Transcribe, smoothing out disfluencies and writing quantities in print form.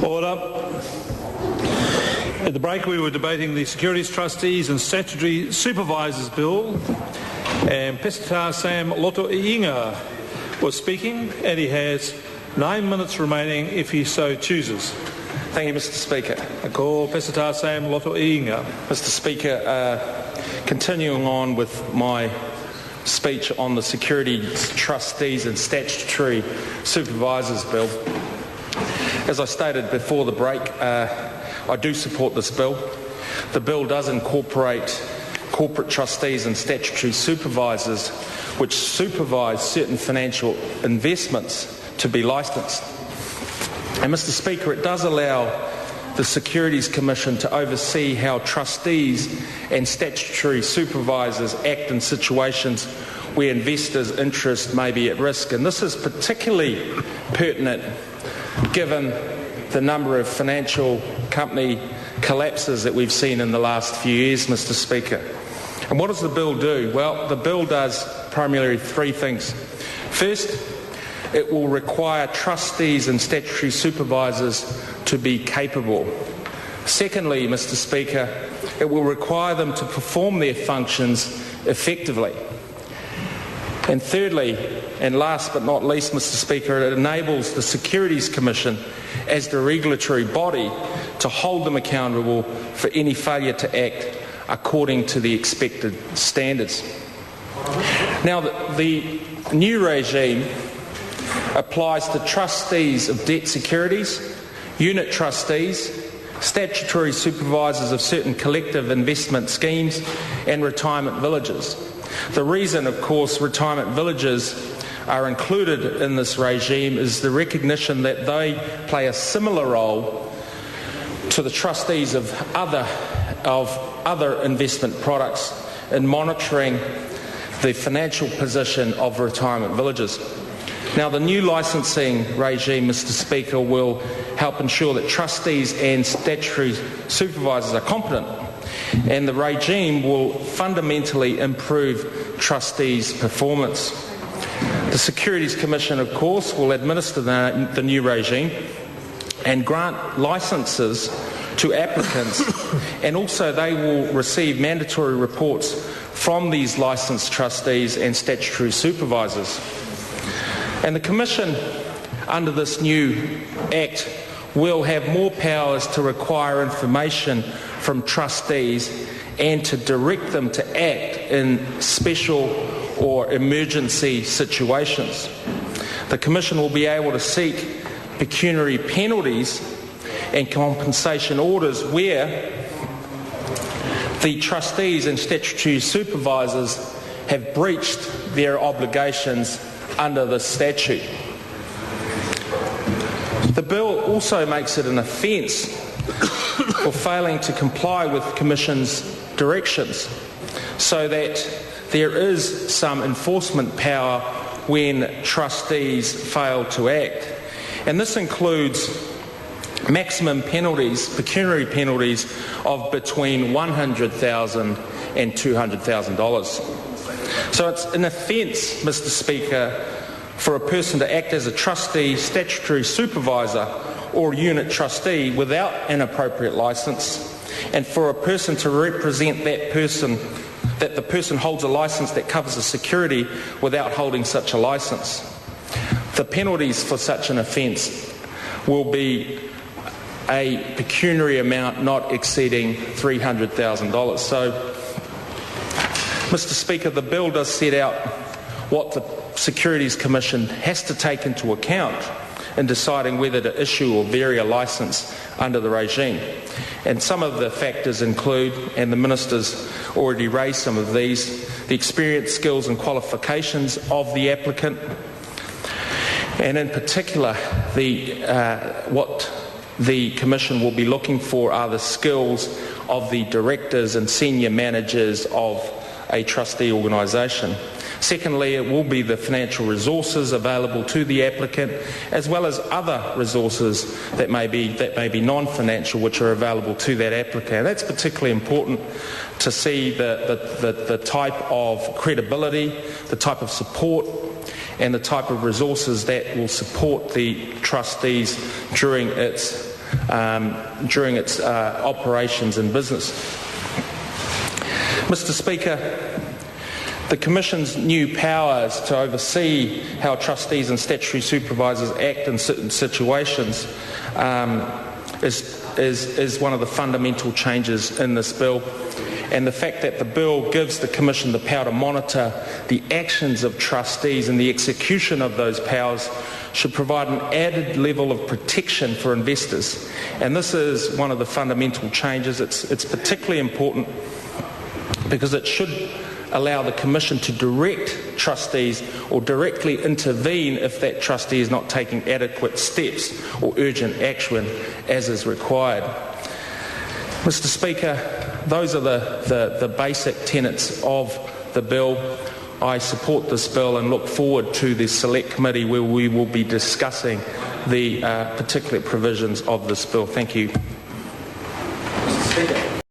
Order. At the break we were debating the Securities Trustees and Statutory Supervisors Bill, and Pesitar Sam Loto Iinga was speaking, and he has 9 minutes remaining if he so chooses. Thank you, Mr. Speaker. I call Pesitar Sam Loto Iinga. Mr. Speaker, continuing on with my speech on the Securities Trustees and Statutory Supervisors Bill. As I stated before the break, I do support this bill. The bill does incorporate corporate trustees and statutory supervisors which supervise certain financial investments to be licensed. And Mr. Speaker, it does allow the Securities Commission to oversee how trustees and statutory supervisors act in situations where investors' interest may be at risk. And this is particularly pertinent given the number of financial company collapses that we've seen in the last few years, Mr. Speaker. And what does the bill do? Well, the bill does primarily three things. First, it will require trustees and statutory supervisors to be capable. Secondly, Mr. Speaker, it will require them to perform their functions effectively. And thirdly, and last but not least, Mr. Speaker, it enables the Securities Commission as the regulatory body to hold them accountable for any failure to act according to the expected standards. Now, the new regime applies to trustees of debt securities, unit trustees, statutory supervisors of certain collective investment schemes and retirement villages. The reason, of course, retirement villages are included in this regime is the recognition that they play a similar role to the trustees of other investment products in monitoring the financial position of retirement villages. Now, the new licensing regime, Mr. Speaker, will help ensure that trustees and statutory supervisors are competent, and the regime will fundamentally improve trustees' performance. The Securities Commission, of course, will administer the new regime and grant licences to applicants, and also they will receive mandatory reports from these licensed trustees and statutory supervisors. And the Commission, under this new Act, will have more powers to require information from trustees and to direct them to act in special or emergency situations. The Commission will be able to seek pecuniary penalties and compensation orders where the trustees and statutory supervisors have breached their obligations under the statute. The bill also makes it an offence for failing to comply with the Commission's directions, so that there is some enforcement power when trustees fail to act. And this includes maximum penalties, pecuniary penalties of between $100,000 and $200,000. So it's an offence, Mr. Speaker, for a person to act as a trustee, statutory supervisor or unit trustee without an appropriate licence, and for a person to represent that the person holds a licence that covers a security without holding such a licence. The penalties for such an offence will be a pecuniary amount not exceeding $300,000. So, Mr. Speaker, the bill does set out what the Securities Commission has to take into account in deciding whether to issue or vary a licence under the regime. And some of the factors include, and the Minister's already raised some of these, the experience, skills and qualifications of the applicant, and in particular what the Commission will be looking for are the skills of the directors and senior managers of a trustee organisation. Secondly, it will be the financial resources available to the applicant, as well as other resources that may be non-financial, which are available to that applicant. That's particularly important to see the type of credibility, the type of support, and the type of resources that will support the trustees during its during its operations and business. Mr. Speaker, the Commission's new powers to oversee how trustees and statutory supervisors act in certain situations is one of the fundamental changes in this bill. And the fact that the bill gives the Commission the power to monitor the actions of trustees and the execution of those powers should provide an added level of protection for investors. And this is one of the fundamental changes. It's particularly important because it should allow the Commission to direct trustees or directly intervene if that trustee is not taking adequate steps or urgent action as is required. Mr. Speaker, those are the basic tenets of the bill. I support this bill and look forward to the Select Committee where we will be discussing the particular provisions of this bill. Thank you. Mr. Speaker.